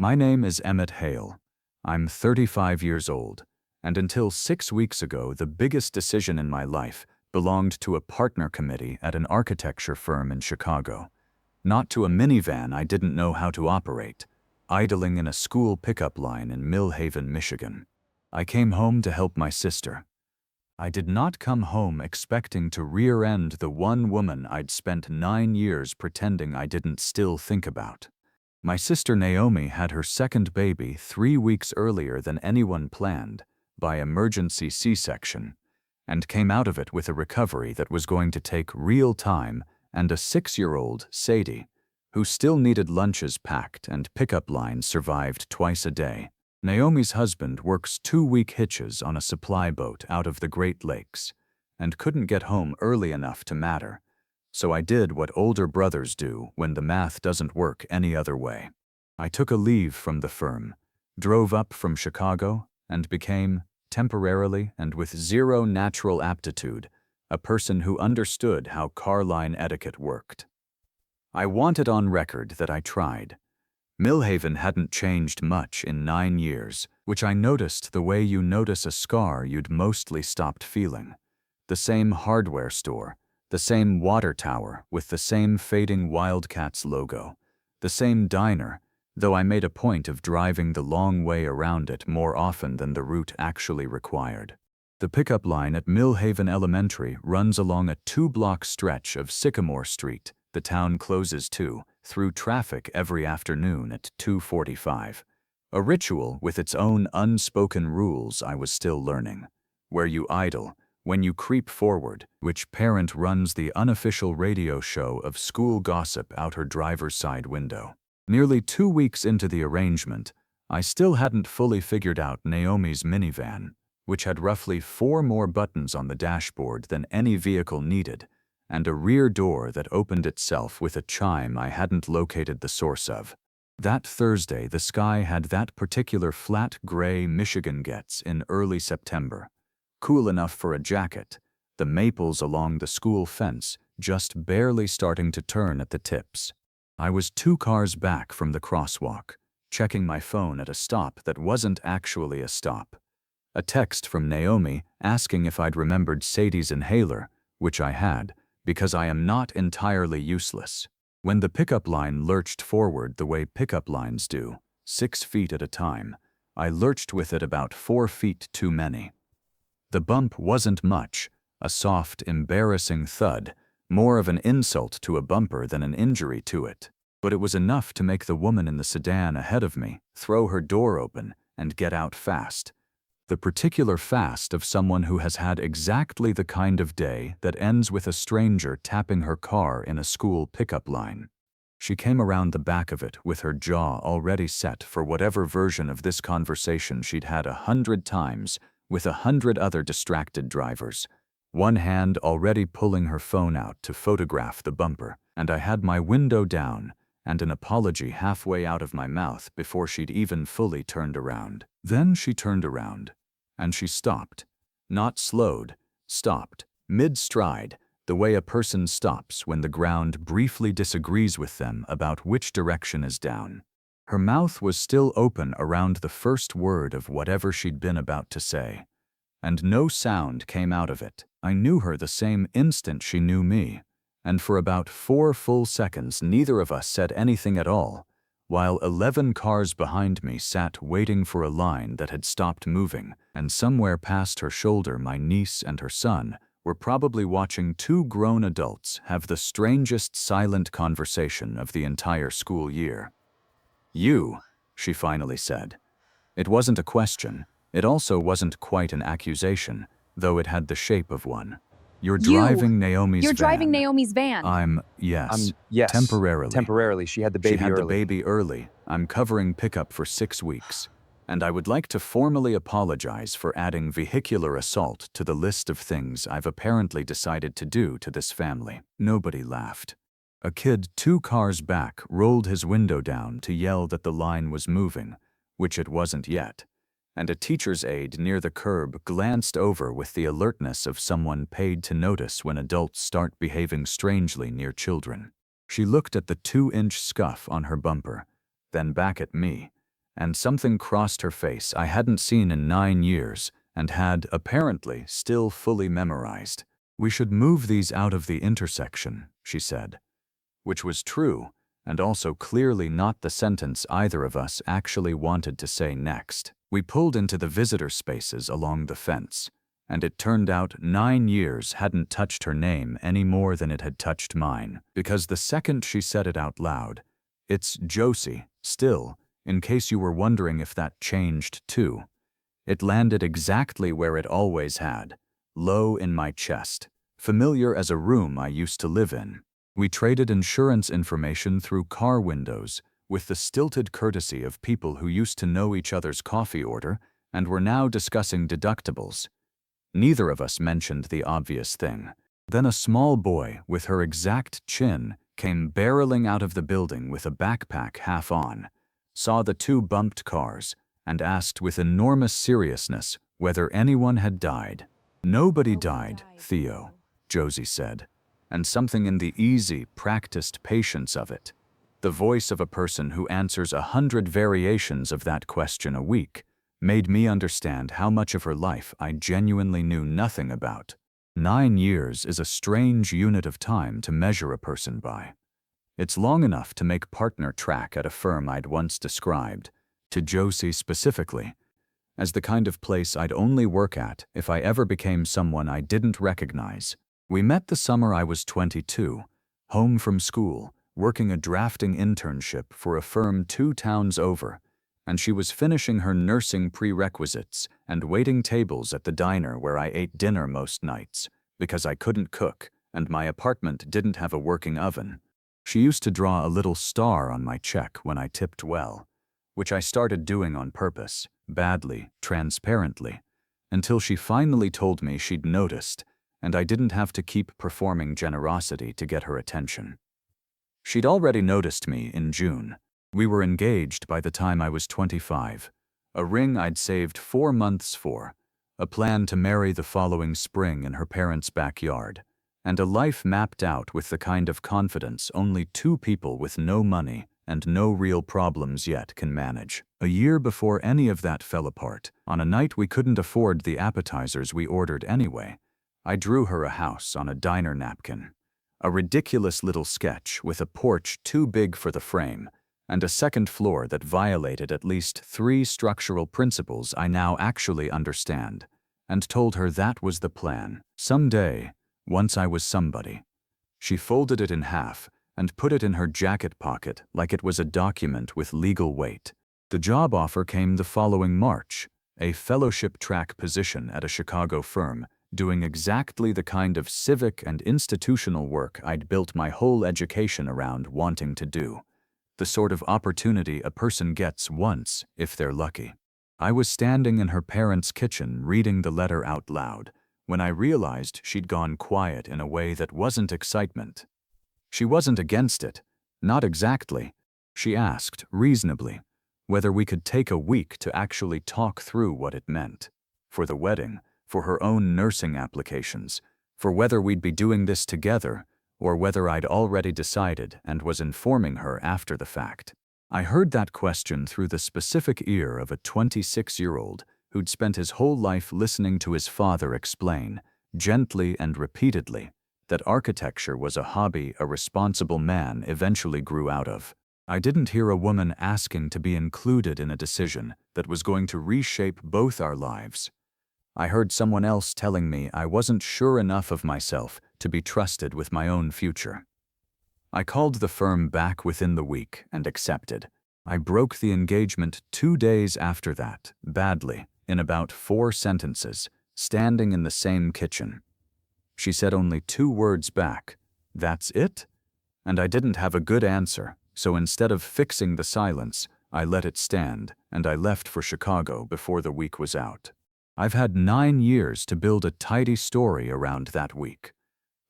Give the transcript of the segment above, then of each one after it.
My name is Emmett Hale. I'm 35 years old, and until 6 weeks ago, the biggest decision in my life belonged to a partner committee at an architecture firm in Chicago, not to a minivan I didn't know how to operate, idling in a school pickup line in Mill Haven, Michigan. I came home to help my sister. I did not come home expecting to rear-end the one woman I'd spent 9 years pretending I didn't still think about. My sister Naomi had her second baby 3 weeks earlier than anyone planned, by emergency C-section, and came out of it with a recovery that was going to take real time and a 6-year-old, Sadie, who still needed lunches packed and pickup lines survived twice a day. Naomi's husband works 2-week hitches on a supply boat out of the Great Lakes and couldn't get home early enough to matter. So I did what older brothers do when the math doesn't work any other way. I took a leave from the firm, drove up from Chicago, and became, temporarily and with zero natural aptitude, a person who understood how car line etiquette worked. I want it on record that I tried. Millhaven hadn't changed much in 9 years, which I noticed the way you notice a scar you'd mostly stopped feeling. The same hardware store, the same water tower with the same fading Wildcats logo, the same diner, though I made a point of driving the long way around it more often than the route actually required. The pickup line at Millhaven Elementary runs along a 2-block stretch of Sycamore Street the town closes to, through traffic every afternoon at 2:45. A ritual with its own unspoken rules I was still learning. Where you idle, when you creep forward, which parent runs the unofficial radio show of school gossip out her driver's side window. Nearly 2 weeks into the arrangement, I still hadn't fully figured out Naomi's minivan, which had roughly 4 more buttons on the dashboard than any vehicle needed, and a rear door that opened itself with a chime I hadn't located the source of. That Thursday, the sky had that particular flat gray Michigan gets in early September. Cool enough for a jacket, the maples along the school fence just barely starting to turn at the tips. I was 2 cars back from the crosswalk, checking my phone at a stop that wasn't actually a stop. A text from Naomi asking if I'd remembered Sadie's inhaler, which I had, because I am not entirely useless. When the pickup line lurched forward the way pickup lines do, 6 feet at a time, I lurched with it about 4 feet too many. The bump wasn't much, a soft, embarrassing thud, more of an insult to a bumper than an injury to it. But it was enough to make the woman in the sedan ahead of me throw her door open and get out fast. The particular fast of someone who has had exactly the kind of day that ends with a stranger tapping her car in a school pickup line. She came around the back of it with her jaw already set for whatever version of this conversation she'd had 100 times with 100 other distracted drivers, one hand already pulling her phone out to photograph the bumper, and I had my window down and an apology halfway out of my mouth before she'd even fully turned around. Then she turned around, and she stopped. Not slowed, stopped, mid-stride, the way a person stops when the ground briefly disagrees with them about which direction is down. Her mouth was still open around the first word of whatever she'd been about to say, and no sound came out of it. I knew her the same instant she knew me, and for about 4 full seconds neither of us said anything at all, while 11 cars behind me sat waiting for a line that had stopped moving, and somewhere past her shoulder my niece and her son were probably watching 2 grown adults have the strangest silent conversation of the entire school year. "You," she finally said. It wasn't a question. It also wasn't quite an accusation, though it had the shape of one. You're driving Naomi's van." You're driving Naomi's van. Yes. Yes. Temporarily. Temporarily. She had the baby She had early. the baby early. I'm covering pickup for 6 weeks. And I would like to formally apologize for adding vehicular assault to the list of things I've apparently decided to do to this family. Nobody laughed. A kid 2 cars back rolled his window down to yell that the line was moving, which it wasn't yet, and a teacher's aide near the curb glanced over with the alertness of someone paid to notice when adults start behaving strangely near children. She looked at the 2-inch scuff on her bumper, then back at me, and something crossed her face I hadn't seen in 9 years and had, apparently, still fully memorized. "We should move these out of the intersection," she said. Which was true, and also clearly not the sentence either of us actually wanted to say next. We pulled into the visitor spaces along the fence, and it turned out 9 years hadn't touched her name any more than it had touched mine, because the second she said it out loud, "It's Josie, still, in case you were wondering if that changed too," it landed exactly where it always had, low in my chest, familiar as a room I used to live in. We traded insurance information through car windows with the stilted courtesy of people who used to know each other's coffee order and were now discussing deductibles. Neither of us mentioned the obvious thing. Then a small boy with her exact chin came barreling out of the building with a backpack half on, saw the two bumped cars, and asked with enormous seriousness whether anyone had died. "Nobody died, Theo," Josie said, and something in the easy, practiced patience of it, the voice of a person who answers 100 variations of that question a week, made me understand how much of her life I genuinely knew nothing about. 9 years is a strange unit of time to measure a person by. It's long enough to make partner track at a firm I'd once described, to Josie specifically, as the kind of place I'd only work at if I ever became someone I didn't recognize. We met the summer I was 22, home from school, working a drafting internship for a firm 2 towns over, and she was finishing her nursing prerequisites and waiting tables at the diner where I ate dinner most nights, because I couldn't cook and my apartment didn't have a working oven. She used to draw a little star on my check when I tipped well, which I started doing on purpose, badly, transparently, until she finally told me she'd noticed, and I didn't have to keep performing generosity to get her attention. She'd already noticed me in June. We were engaged by the time I was 25, a ring I'd saved 4 months for, a plan to marry the following spring in her parents' backyard, and a life mapped out with the kind of confidence only 2 people with no money and no real problems yet can manage. A year before any of that fell apart, on a night we couldn't afford the appetizers we ordered anyway, I drew her a house on a diner napkin, a ridiculous little sketch with a porch too big for the frame, and a second floor that violated at least 3 structural principles I now actually understand, and told her that was the plan. Someday, once I was somebody. She folded it in half and put it in her jacket pocket like it was a document with legal weight. The job offer came the following March, a fellowship track position at a Chicago firm, doing exactly the kind of civic and institutional work I'd built my whole education around wanting to do. The sort of opportunity a person gets once, if they're lucky. I was standing in her parents' kitchen reading the letter out loud when I realized she'd gone quiet in a way that wasn't excitement. She wasn't against it, not exactly. She asked, reasonably, whether we could take a week to actually talk through what it meant. For the wedding, for her own nursing applications, for whether we'd be doing this together, or whether I'd already decided and was informing her after the fact. I heard that question through the specific ear of a 26-year-old who'd spent his whole life listening to his father explain, gently and repeatedly, that architecture was a hobby a responsible man eventually grew out of. I didn't hear a woman asking to be included in a decision that was going to reshape both our lives. I heard someone else telling me I wasn't sure enough of myself to be trusted with my own future. I called the firm back within the week and accepted. I broke the engagement 2 days after that, badly, in about 4 sentences, standing in the same kitchen. She said only 2 words back, "That's it?" And I didn't have a good answer, so instead of fixing the silence, I let it stand, and I left for Chicago before the week was out. I've had 9 years to build a tidy story around that week,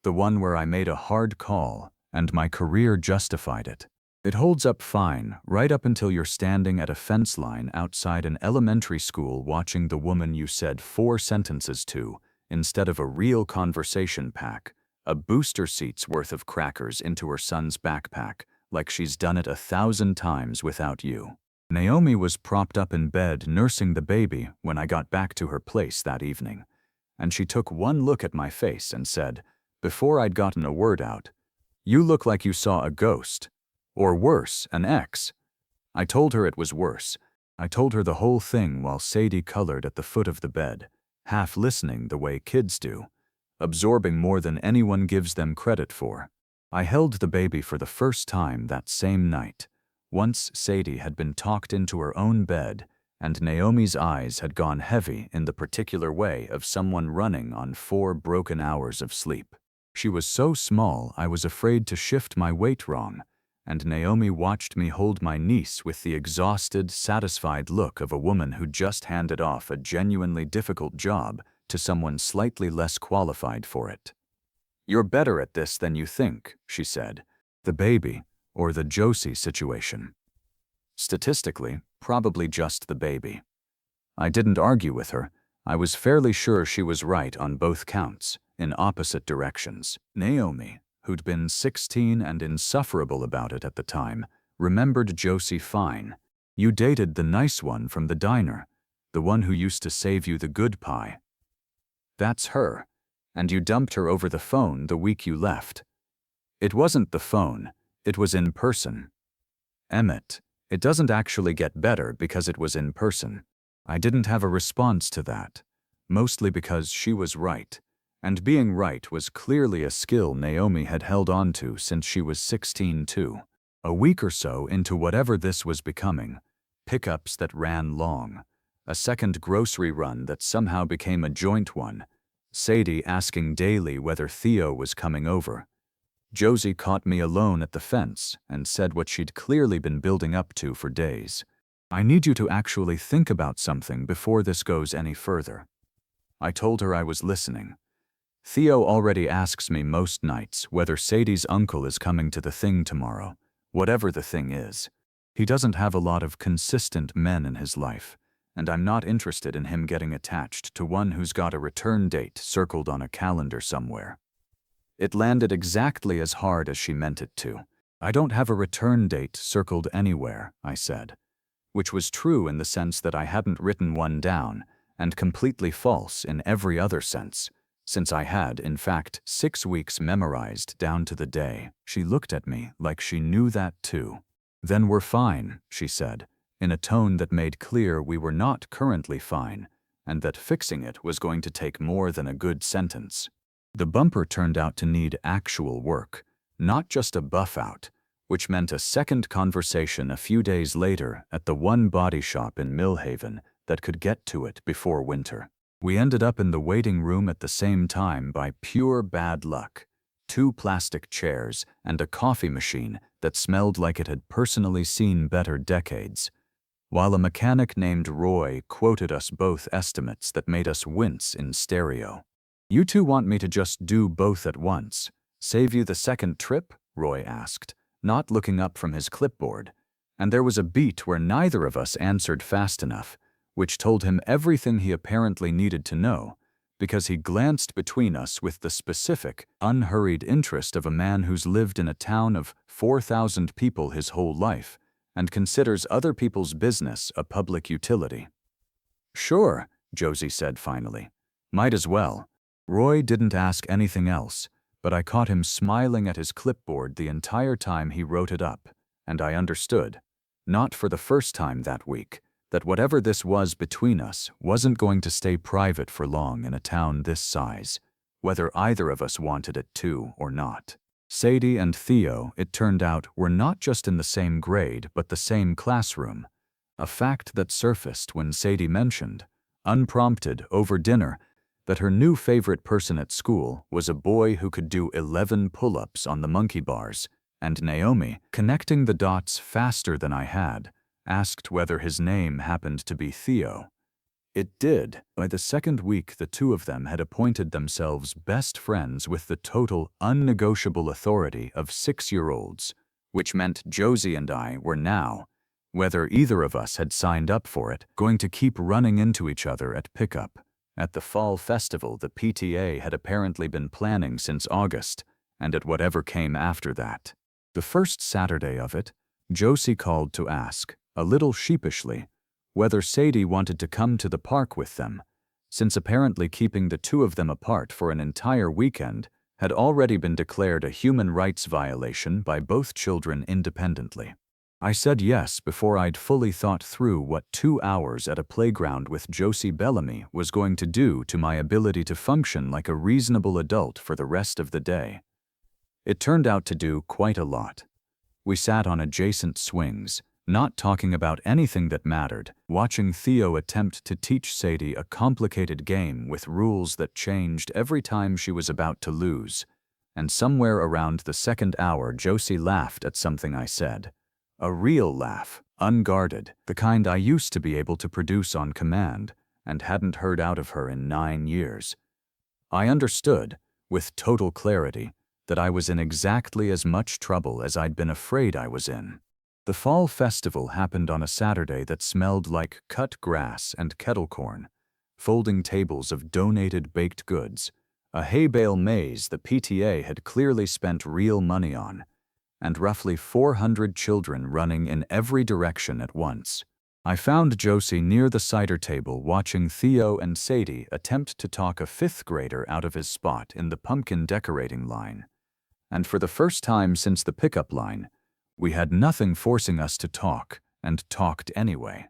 the one where I made a hard call, and my career justified it. It holds up fine, right up until you're standing at a fence line outside an elementary school watching the woman you said 4 sentences to, instead of a real conversation pack, a booster seat's worth of crackers into her son's backpack, like she's done it 1,000 times without you. Naomi was propped up in bed nursing the baby when I got back to her place that evening, and she took one look at my face and said, before I'd gotten a word out, "You look like you saw a ghost. Or worse, an ex." I told her it was worse. I told her the whole thing while Sadie colored at the foot of the bed, half listening the way kids do, absorbing more than anyone gives them credit for. I held the baby for the first time that same night, once Sadie had been talked into her own bed and Naomi's eyes had gone heavy in the particular way of someone running on 4 broken hours of sleep. She was so small I was afraid to shift my weight wrong, and Naomi watched me hold my niece with the exhausted, satisfied look of a woman who just handed off a genuinely difficult job to someone slightly less qualified for it. "You're better at this than you think," she said. "The baby, or the Josie situation." Statistically, probably just the baby. I didn't argue with her. I was fairly sure she was right on both counts, in opposite directions. Naomi, who'd been 16 and insufferable about it at the time, remembered Josie fine. "You dated the nice one from the diner, the one who used to save you the good pie. That's her. And you dumped her over the phone the week you left." "It wasn't the phone, it was in person." "Emmett, it doesn't actually get better because it was in person." I didn't have a response to that, mostly because she was right, and being right was clearly a skill Naomi had held on to since she was 16 too. A week or so into whatever this was becoming, pickups that ran long, a second grocery run that somehow became a joint one, Sadie asking daily whether Theo was coming over. Josie caught me alone at the fence and said what she'd clearly been building up to for days. "I need you to actually think about something before this goes any further." I told her I was listening. "Theo already asks me most nights whether Sadie's uncle is coming to the thing tomorrow, whatever the thing is. He doesn't have a lot of consistent men in his life, and I'm not interested in him getting attached to one who's got a return date circled on a calendar somewhere." It landed exactly as hard as she meant it to. "I don't have a return date circled anywhere," I said, which was true in the sense that I hadn't written one down, and completely false in every other sense, since I had, in fact, 6 weeks memorized down to the day. She looked at me like she knew that too. "Then we're fine," she said, in a tone that made clear we were not currently fine, and that fixing it was going to take more than a good sentence. The bumper turned out to need actual work, not just a buff-out, which meant a second conversation a few days later at the one body shop in Millhaven that could get to it before winter. We ended up in the waiting room at the same time by pure bad luck. 2 plastic chairs and a coffee machine that smelled like it had personally seen better decades, while a mechanic named Roy quoted us both estimates that made us wince in stereo. "You two want me to just do both at once? Save you the second trip?" Roy asked, not looking up from his clipboard, and there was a beat where neither of us answered fast enough, which told him everything he apparently needed to know, because he glanced between us with the specific, unhurried interest of a man who's lived in a town of 4,000 people his whole life and considers other people's business a public utility. "Sure," Josie said finally. "Might as well." Roy didn't ask anything else, but I caught him smiling at his clipboard the entire time he wrote it up, and I understood, not for the first time that week, that whatever this was between us wasn't going to stay private for long in a town this size, whether either of us wanted it to or not. Sadie and Theo, it turned out, were not just in the same grade but the same classroom, a fact that surfaced when Sadie mentioned, unprompted over dinner, that her new favorite person at school was a boy who could do 11 pull-ups on the monkey bars, and Naomi, connecting the dots faster than I had, asked whether his name happened to be Theo. It did. By the second week, the two of them had appointed themselves best friends with the total, unnegotiable authority of 6-year-olds, which meant Josie and I were now, whether either of us had signed up for it, going to keep running into each other at pickup, at the fall festival the PTA had apparently been planning since August, and at whatever came after that. The first Saturday of it, Josie called to ask, a little sheepishly, whether Sadie wanted to come to the park with them, since apparently keeping the two of them apart for an entire weekend had already been declared a human rights violation by both children independently. I said yes before I'd fully thought through what 2 hours at a playground with Josie Bellamy was going to do to my ability to function like a reasonable adult for the rest of the day. It turned out to do quite a lot. We sat on adjacent swings, not talking about anything that mattered, watching Theo attempt to teach Sadie a complicated game with rules that changed every time she was about to lose, and somewhere around the second hour Josie laughed at something I said. A real laugh, unguarded, the kind I used to be able to produce on command, and hadn't heard out of her in 9 years. I understood, with total clarity, that I was in exactly as much trouble as I'd been afraid I was in. The fall festival happened on a Saturday that smelled like cut grass and kettle corn, folding tables of donated baked goods, a hay bale maze the PTA had clearly spent real money on, and roughly 400 children running in every direction at once. I found Josie near the cider table watching Theo and Sadie attempt to talk a 5th grader out of his spot in the pumpkin decorating line. And for the first time since the pickup line, we had nothing forcing us to talk, and talked anyway.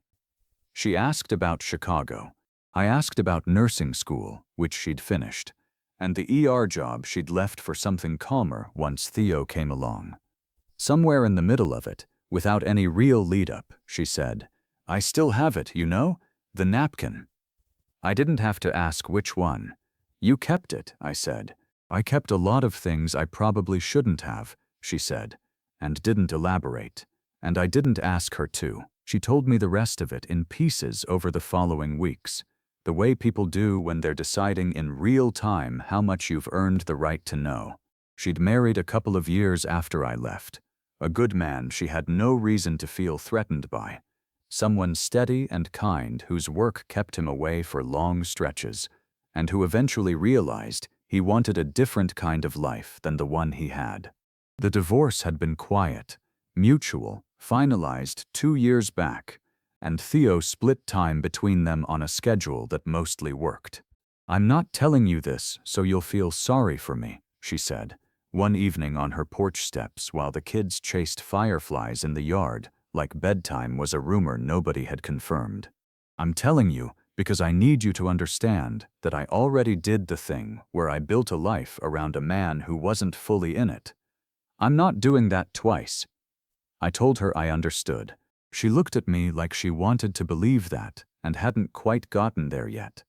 She asked about Chicago. I asked about nursing school, which she'd finished, and the ER job she'd left for something calmer once Theo came along. Somewhere in the middle of it, without any real lead-up, she said, "I still have it, you know, the napkin." I didn't have to ask which one. "You kept it," I said. "I kept a lot of things I probably shouldn't have," she said, and didn't elaborate, and I didn't ask her to. She told me the rest of it in pieces over the following weeks, the way people do when they're deciding in real time how much you've earned the right to know. She'd married a couple of years after I left, a good man she had no reason to feel threatened by, someone steady and kind whose work kept him away for long stretches, and who eventually realized he wanted a different kind of life than the one he had. The divorce had been quiet, mutual, finalized 2 years back, and Theo split time between them on a schedule that mostly worked. "I'm not telling you this so you'll feel sorry for me," she said, one evening on her porch steps while the kids chased fireflies in the yard like bedtime was a rumor nobody had confirmed. "I'm telling you because I need you to understand that I already did the thing where I built a life around a man who wasn't fully in it. I'm not doing that twice." I told her I understood. She looked at me like she wanted to believe that and hadn't quite gotten there yet.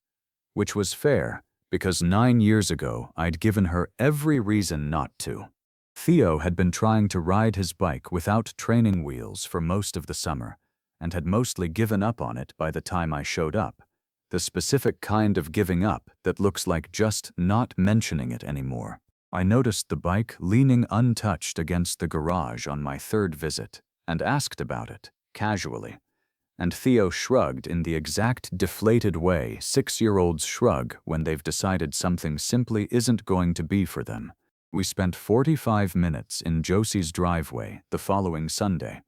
Which was fair, because 9 years ago I'd given her every reason not to. Theo had been trying to ride his bike without training wheels for most of the summer, and had mostly given up on it by the time I showed up. The specific kind of giving up that looks like just not mentioning it anymore. I noticed the bike leaning untouched against the garage on my 3rd visit, and asked about it, casually. And Theo shrugged in the exact deflated way 6-year-olds shrug when they've decided something simply isn't going to be for them. We spent 45 minutes in Josie's driveway the following Sunday,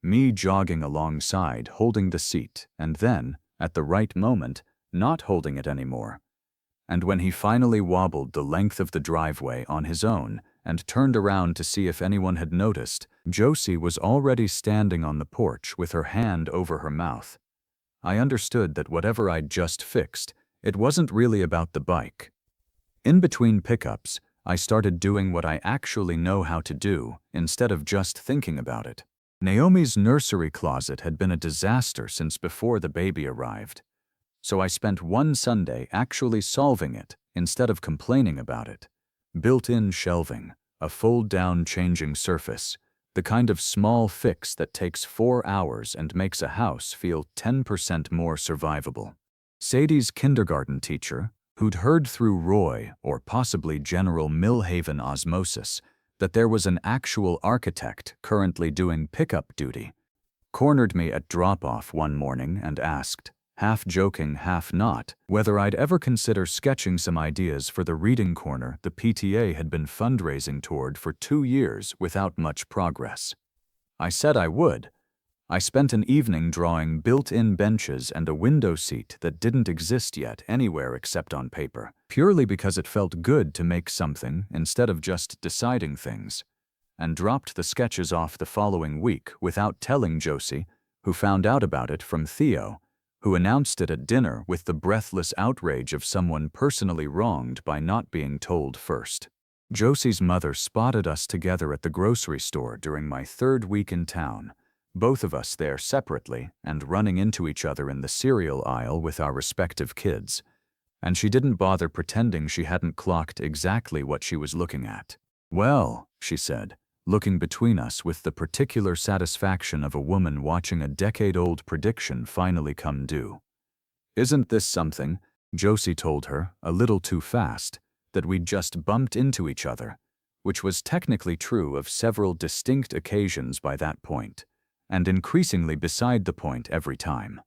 me jogging alongside holding the seat and then, at the right moment, not holding it anymore. And when he finally wobbled the length of the driveway on his own and turned around to see if anyone had noticed, Josie was already standing on the porch with her hand over her mouth. I understood that whatever I'd just fixed, it wasn't really about the bike. In between pickups, I started doing what I actually know how to do instead of just thinking about it. Naomi's nursery closet had been a disaster since before the baby arrived. So I spent one Sunday actually solving it instead of complaining about it. Built-in shelving, a fold-down changing surface, the kind of small fix that takes 4 hours and makes a house feel 10% more survivable. Sadie's kindergarten teacher, who'd heard through Roy or possibly General Millhaven osmosis that there was an actual architect currently doing pickup duty, cornered me at drop-off one morning and asked, half joking, half not, whether I'd ever consider sketching some ideas for the reading corner the PTA had been fundraising toward for 2 years without much progress. I said I would, I spent an evening drawing built-in benches and a window seat that didn't exist yet anywhere except on paper, purely because it felt good to make something instead of just deciding things, and dropped the sketches off the following week without telling Josie, who found out about it from Theo, who announced it at dinner with the breathless outrage of someone personally wronged by not being told first. Josie's mother spotted us together at the grocery store during my 3rd week in town, both of us there separately and running into each other in the cereal aisle with our respective kids, and she didn't bother pretending she hadn't clocked exactly what she was looking at. "Well," she said, looking between us with the particular satisfaction of a woman watching a decade-old prediction finally come due. "Isn't this something?" Josie told her, a little too fast, that we'd just bumped into each other, which was technically true of several distinct occasions by that point, and increasingly beside the point every time.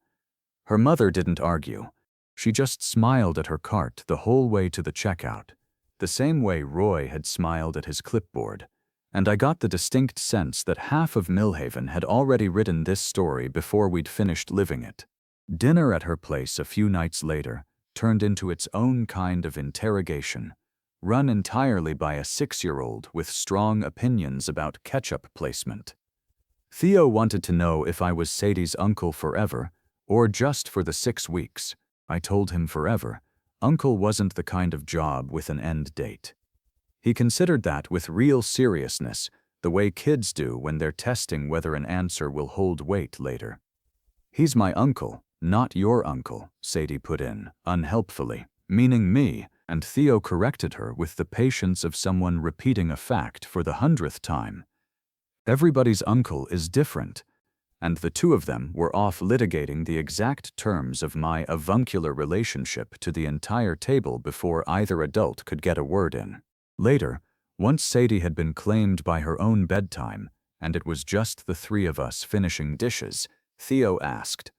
Her mother didn't argue. She just smiled at her cart the whole way to the checkout, the same way Roy had smiled at his clipboard, and I got the distinct sense that half of Millhaven had already written this story before we'd finished living it. Dinner at her place a few nights later turned into its own kind of interrogation, run entirely by a 6-year-old with strong opinions about ketchup placement. Theo wanted to know if I was Sadie's uncle forever, or just for the 6 weeks. I told him forever. Uncle wasn't the kind of job with an end date. He considered that with real seriousness, the way kids do when they're testing whether an answer will hold weight later. "He's my uncle, not your uncle," Sadie put in, unhelpfully, meaning me, and Theo corrected her with the patience of someone repeating a fact for the 100th time. Everybody's uncle is different, and the two of them were off litigating the exact terms of my avuncular relationship to the entire table before either adult could get a word in. Later, once Sadie had been claimed by her own bedtime, and it was just the 3 of us finishing dishes, Theo asked,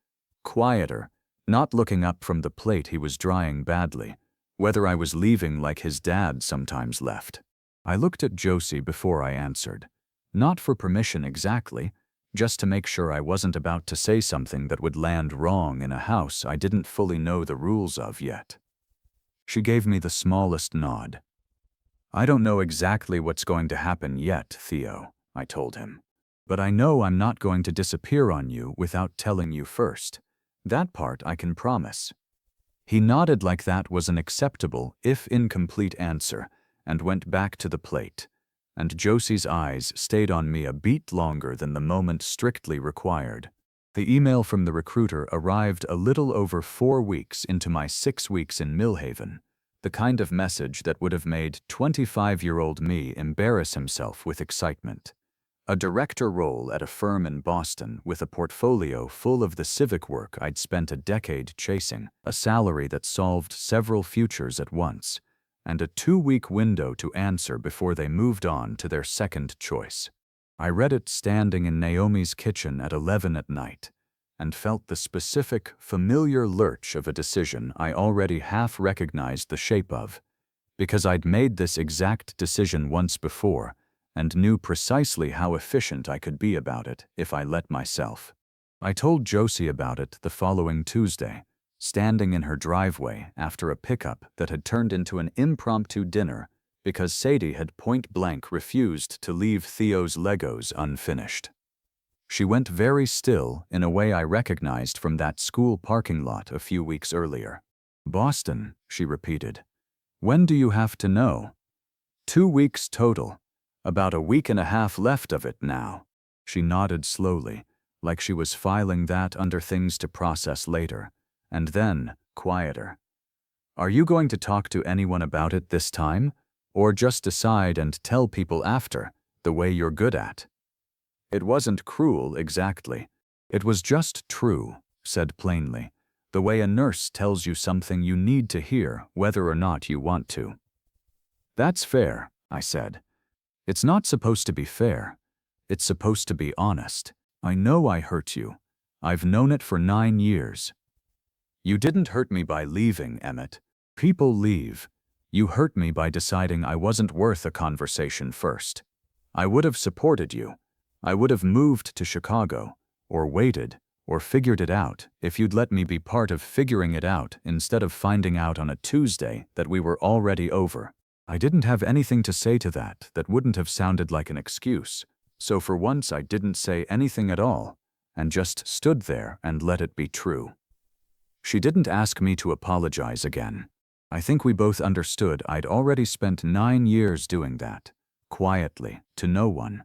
quieter, not looking up from the plate he was drying badly, whether I was leaving like his dad sometimes left. I looked at Josie before I answered. Not for permission exactly, just to make sure I wasn't about to say something that would land wrong in a house I didn't fully know the rules of yet. She gave me the smallest nod. "I don't know exactly what's going to happen yet, Theo," I told him. "But I know I'm not going to disappear on you without telling you first. That part I can promise." He nodded like that was an acceptable, if incomplete answer, and went back to the plate. And Josie's eyes stayed on me a beat longer than the moment strictly required. The email from the recruiter arrived a little over 4 weeks into my 6 weeks in Millhaven, the kind of message that would have made 25-year-old me embarrass himself with excitement. A director role at a firm in Boston with a portfolio full of the civic work I'd spent a decade chasing, a salary that solved several futures at once, and a 2-week window to answer before they moved on to their second choice. I read it standing in Naomi's kitchen at 11 at night, and felt the specific, familiar lurch of a decision I already half recognized the shape of, because I'd made this exact decision once before, and knew precisely how efficient I could be about it if I let myself. I told Josie about it the following Tuesday, standing in her driveway after a pickup that had turned into an impromptu dinner because Sadie had point-blank refused to leave Theo's Legos unfinished. She went very still in a way I recognized from that school parking lot a few weeks earlier. "Boston," she repeated. "When do you have to know?" 2 weeks total. About a week and a half left of it now. She nodded slowly, like she was filing that under things to process later. And then, quieter. "Are you going to talk to anyone about it this time? Or just decide and tell people after, the way you're good at?" It wasn't cruel exactly. It was just true, said plainly, the way a nurse tells you something you need to hear whether or not you want to. "That's fair," I said. "It's not supposed to be fair. It's supposed to be honest. I know I hurt you. I've known it for 9 years. You didn't hurt me by leaving, Emmett. People leave. You hurt me by deciding I wasn't worth a conversation first. I would have supported you. I would have moved to Chicago. or waited, or figured it out if you'd let me be part of figuring it out instead of finding out on a Tuesday that we were already over. I didn't have anything to say to that wouldn't have sounded like an excuse, so for once I didn't say anything at all, and just stood there and let it be true. She didn't ask me to apologize again. I think we both understood I'd already spent 9 years doing that, quietly, to no one,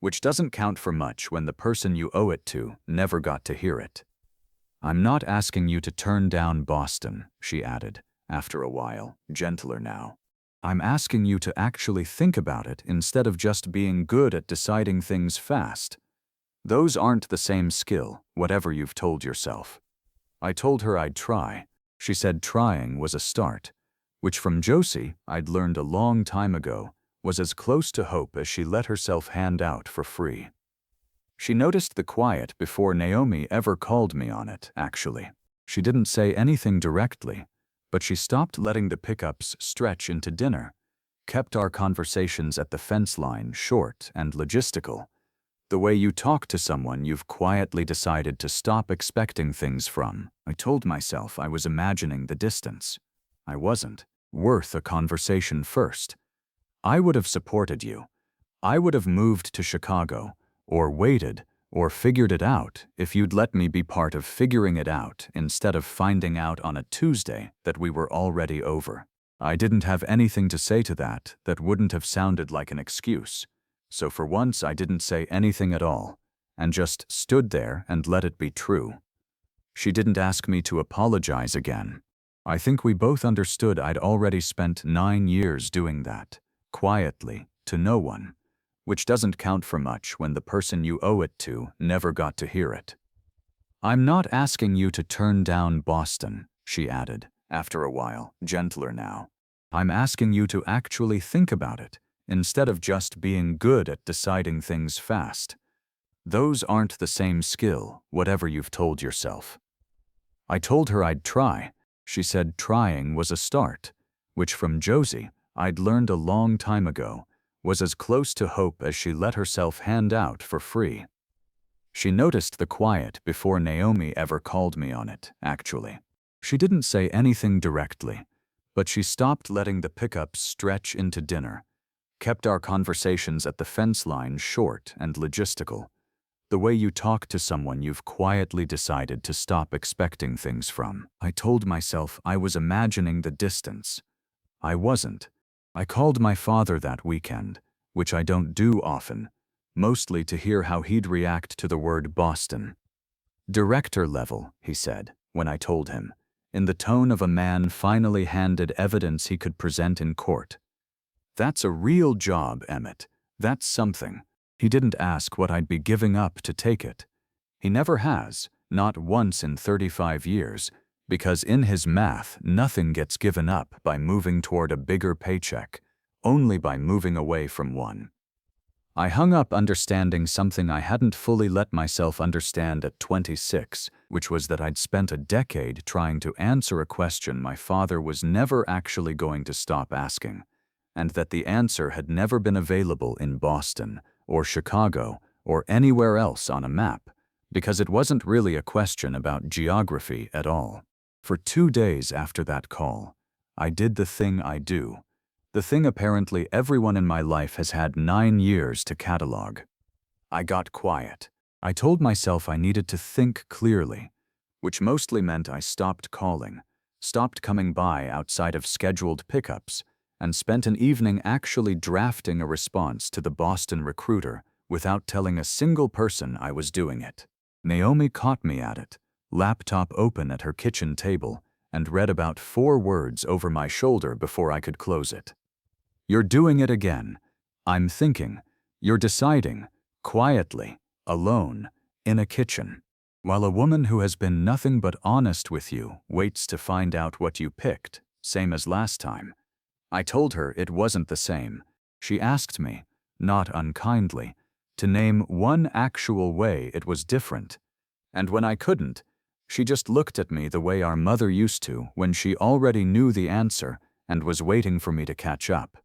which doesn't count for much when the person you owe it to never got to hear it. I'm not asking you to turn down Boston, she added, after a while, gentler now. I'm asking you to actually think about it instead of just being good at deciding things fast. Those aren't the same skill, whatever you've told yourself. I told her I'd try. She said trying was a start, which from Josie, I'd learned a long time ago, was as close to hope as she let herself hand out for free. She noticed the quiet before Naomi ever called me on it, actually. She didn't say anything directly, but she stopped letting the pickups stretch into dinner, kept our conversations at the fence line short and logistical, the way you talk to someone you've quietly decided to stop expecting things from. I told myself I was imagining the distance. I wasn't. Worth a conversation first. I would have supported you. I would have moved to Chicago, or waited, or figured it out if you'd let me be part of figuring it out instead of finding out on a Tuesday that we were already over. I didn't have anything to say to that wouldn't have sounded like an excuse, so for once I didn't say anything at all, and just stood there and let it be true. She didn't ask me to apologize again. I think we both understood I'd already spent 9 years doing that, quietly, to no one, which doesn't count for much when the person you owe it to never got to hear it. I'm not asking you to turn down Boston, she added, after a while, gentler now. I'm asking you to actually think about it, instead of just being good at deciding things fast. Those aren't the same skill, whatever you've told yourself. I told her I'd try. She said trying was a start, which from Josie, I'd learned a long time ago, was as close to hope as she let herself hand out for free. She noticed the quiet before Naomi ever called me on it, actually. She didn't say anything directly, but she stopped letting the pickups stretch into dinner, kept our conversations at the fence line short and logistical, the way you talk to someone you've quietly decided to stop expecting things from. I told myself I was imagining the distance. I wasn't. I called my father that weekend, which I don't do often, mostly to hear how he'd react to the word Boston. Director level, he said, when I told him, in the tone of a man finally handed evidence he could present in court. That's a real job, Emmett. That's something. He didn't ask what I'd be giving up to take it. He never has, not once in 35 years, because in his math, nothing gets given up by moving toward a bigger paycheck, only by moving away from one. I hung up understanding something I hadn't fully let myself understand at 26, which was that I'd spent a decade trying to answer a question my father was never actually going to stop asking, and that the answer had never been available in Boston, or Chicago, or anywhere else on a map, because it wasn't really a question about geography at all. For 2 days after that call, I did the thing I do, the thing apparently everyone in my life has had 9 years to catalog. I got quiet. I told myself I needed to think clearly, which mostly meant I stopped calling, stopped coming by outside of scheduled pickups, and spent an evening actually drafting a response to the Boston recruiter without telling a single person I was doing it. Naomi caught me at it, laptop open at her kitchen table, and read about 4 words over my shoulder before I could close it. You're doing it again. I'm thinking. You're deciding, quietly, alone, in a kitchen, while a woman who has been nothing but honest with you waits to find out what you picked, same as last time. I told her it wasn't the same. She asked me, not unkindly, to name one actual way it was different. And when I couldn't, she just looked at me the way our mother used to when she already knew the answer and was waiting for me to catch up.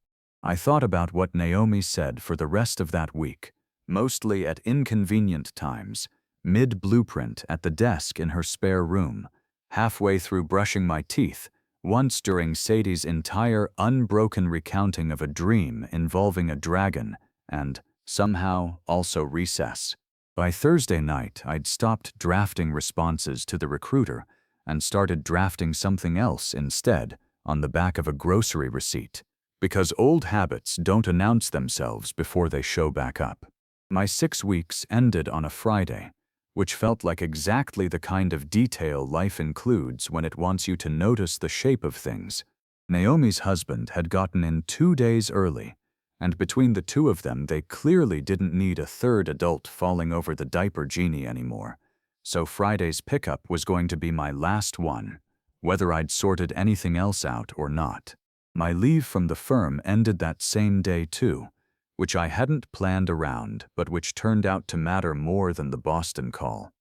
I thought about what Naomi said for the rest of that week, mostly at inconvenient times, mid-blueprint at the desk in her spare room, halfway through brushing my teeth, once during Sadie's entire unbroken recounting of a dream involving a dragon and, somehow, also recess. By Thursday night, I'd stopped drafting responses to the recruiter and started drafting something else instead on the back of a grocery receipt, because old habits don't announce themselves before they show back up. My 6 weeks ended on a Friday, which felt like exactly the kind of detail life includes when it wants you to notice the shape of things. Naomi's husband had gotten in 2 days early, and between the two of them they clearly didn't need a third adult falling over the diaper genie anymore. So Friday's pickup was going to be my last one, whether I'd sorted anything else out or not. My leave from the firm ended that same day too, which I hadn't planned around but which turned out to matter more than the Boston call.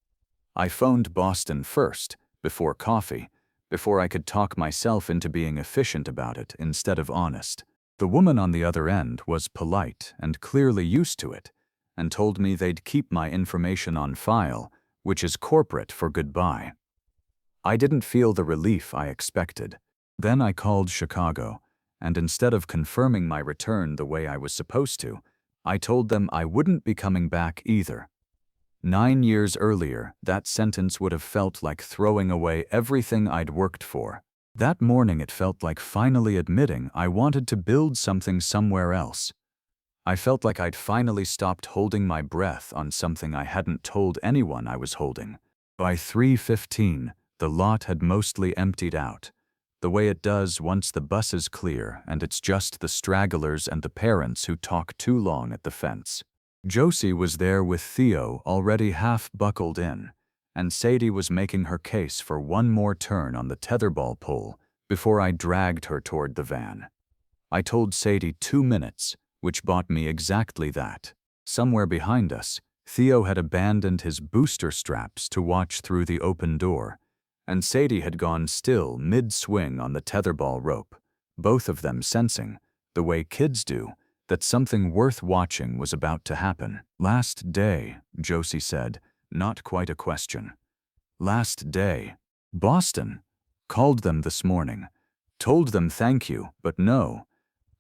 I phoned Boston first, before coffee, before I could talk myself into being efficient about it instead of honest. The woman on the other end was polite and clearly used to it, and told me they'd keep my information on file, which is corporate for goodbye. I didn't feel the relief I expected. Then I called Chicago, and instead of confirming my return the way I was supposed to, I told them I wouldn't be coming back either. 9 years earlier, that sentence would have felt like throwing away everything I'd worked for. That morning it felt like finally admitting I wanted to build something somewhere else. I felt like I'd finally stopped holding my breath on something I hadn't told anyone I was holding. By 3:15, the lot had mostly emptied out, the way it does once the bus is clear and it's just the stragglers and the parents who talk too long at the fence. Josie was there with Theo already half buckled in, and Sadie was making her case for one more turn on the tetherball pole before I dragged her toward the van. I told Sadie 2 minutes, which bought me exactly that. Somewhere behind us, Theo had abandoned his booster straps to watch through the open door, and Sadie had gone still mid-swing on the tetherball rope, both of them sensing, the way kids do, that something worth watching was about to happen. "Last day," Josie said, not quite a question. "Last day. Boston. Called them this morning. Told them thank you, but no.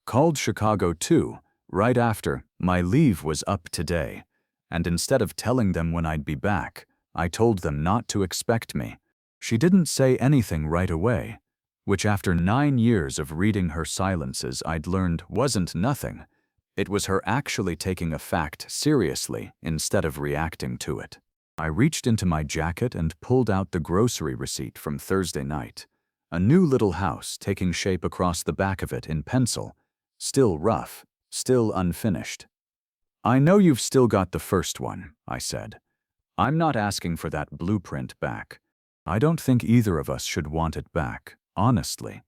Called Chicago too, right after my leave was up today, and instead of telling them when I'd be back, I told them not to expect me." She didn't say anything right away, which after 9 years of reading her silences I'd learned wasn't nothing. It was her actually taking a fact seriously instead of reacting to it. I reached into my jacket and pulled out the grocery receipt from Thursday night, a new little house taking shape across the back of it in pencil, still rough, still unfinished. "I know you've still got the first one," I said. "I'm not asking for that blueprint back. I don't think either of us should want it back, honestly.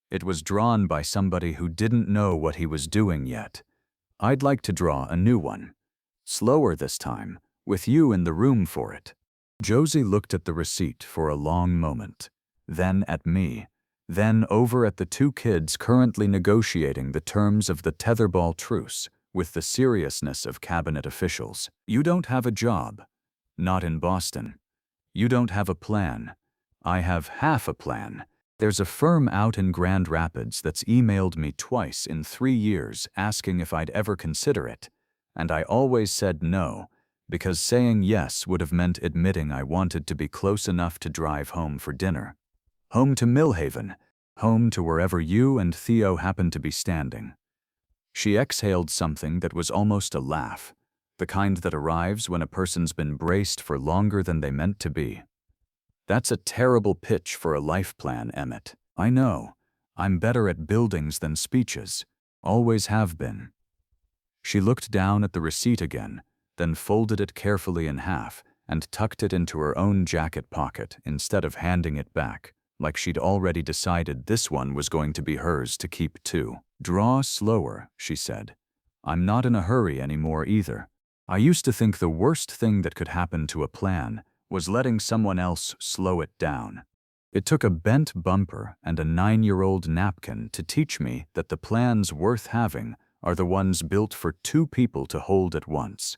It was drawn by somebody who didn't know what he was doing yet. I'd like to draw a new one. Slower this time, with you in the room for it." Josie looked at the receipt for a long moment, then at me, then over at the 2 kids currently negotiating the terms of the tetherball truce with the seriousness of cabinet officials. "You don't have a job. Not in Boston. You don't have a plan. I have half a plan. There's a firm out in Grand Rapids that's emailed me twice in 3 years asking if I'd ever consider it, and I always said no, because saying yes would have meant admitting I wanted to be close enough to drive home for dinner. Home to Millhaven, home to wherever you and Theo happen to be standing." She exhaled something that was almost a laugh, the kind that arrives when a person's been braced for longer than they meant to be. "That's a terrible pitch for a life plan, Emmett. I know. I'm better at buildings than speeches. Always have been." She looked down at the receipt again, then folded it carefully in half and tucked it into her own jacket pocket instead of handing it back, like she'd already decided this one was going to be hers to keep too. "Draw slower," she said. "I'm not in a hurry anymore either. I used to think the worst thing that could happen to a plan was letting someone else slow it down. It took a bent bumper and a 9-year-old napkin to teach me that the plans worth having are the ones built for 2 people to hold at once.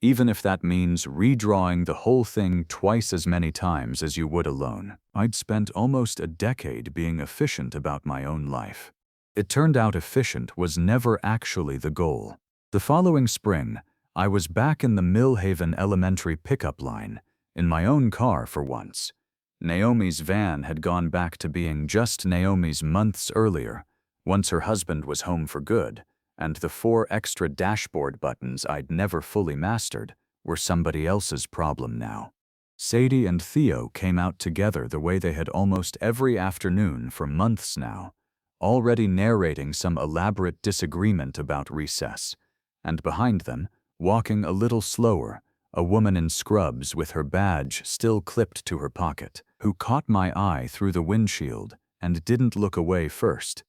even if that means redrawing the whole thing twice as many times as you would alone. I'd spent almost a decade being efficient about my own life. It turned out efficient was never actually the goal. The following spring, I was back in the Millhaven Elementary pickup line, in my own car for once. Naomi's van had gone back to being just Naomi's months earlier, once her husband was home for good, and the 4 extra dashboard buttons I'd never fully mastered were somebody else's problem now. Sadie and Theo came out together the way they had almost every afternoon for months now, already narrating some elaborate disagreement about recess, and behind them, walking a little slower, a woman in scrubs with her badge still clipped to her pocket, who caught my eye through the windshield and didn't look away first.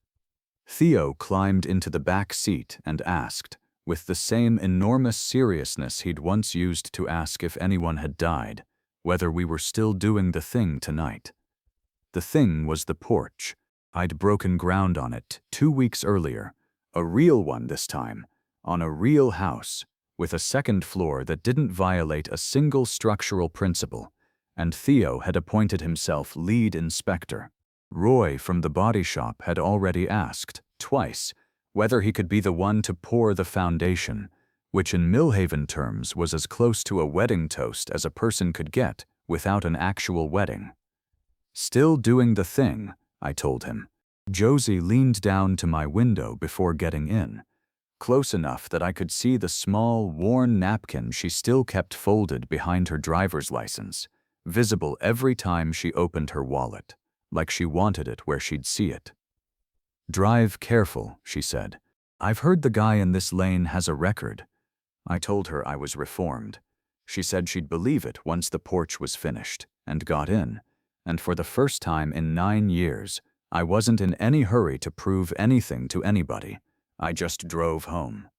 Theo climbed into the back seat and asked, with the same enormous seriousness he'd once used to ask if anyone had died, whether we were still doing the thing tonight. The thing was the porch. I'd broken ground on it 2 weeks earlier, a real one this time, on a real house, with a second floor that didn't violate a single structural principle, and Theo had appointed himself lead inspector. Roy from the body shop had already asked, twice, whether he could be the one to pour the foundation, which in Millhaven terms was as close to a wedding toast as a person could get without an actual wedding. Still doing the thing, I told him. Josie leaned down to my window before getting in, close enough that I could see the small, worn napkin she still kept folded behind her driver's license, visible every time she opened her wallet, like she wanted it where she'd see it. "Drive careful," she said. "I've heard the guy in this lane has a record." I told her I was reformed. She said she'd believe it once the porch was finished, and got in, and for the first time in 9 years, I wasn't in any hurry to prove anything to anybody. I just drove home.